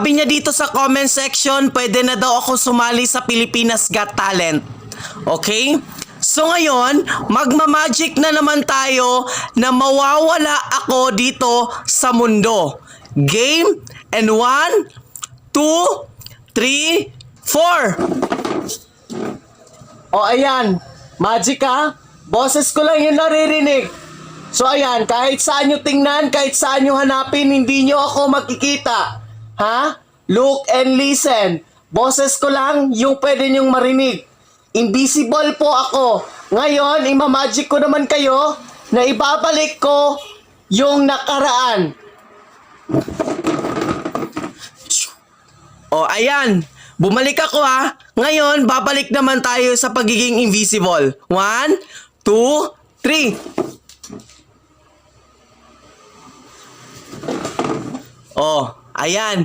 Sabi niya dito sa comment section, pwede na daw ako sumali sa Pilipinas Got Talent. Okay? So ngayon, magmamagic na naman tayo na mawawala ako dito sa mundo. Game, and 1, 2, 3, 4. O ayan, magic ha? Boses ko lang yung naririnig. So ayan, kahit saan nyo tingnan, kahit saan nyo hanapin, hindi nyo ako makikita. Ha? Look and listen. Boses ko lang yung pwede nyong marinig. Invisible po ako. Ngayon, imamagic ko naman kayo na ibabalik ko yung nakaraan. O ayan, bumalik ako ha. Ngayon, babalik naman tayo sa pagiging invisible. 1, 2, 3. Oh, ayan.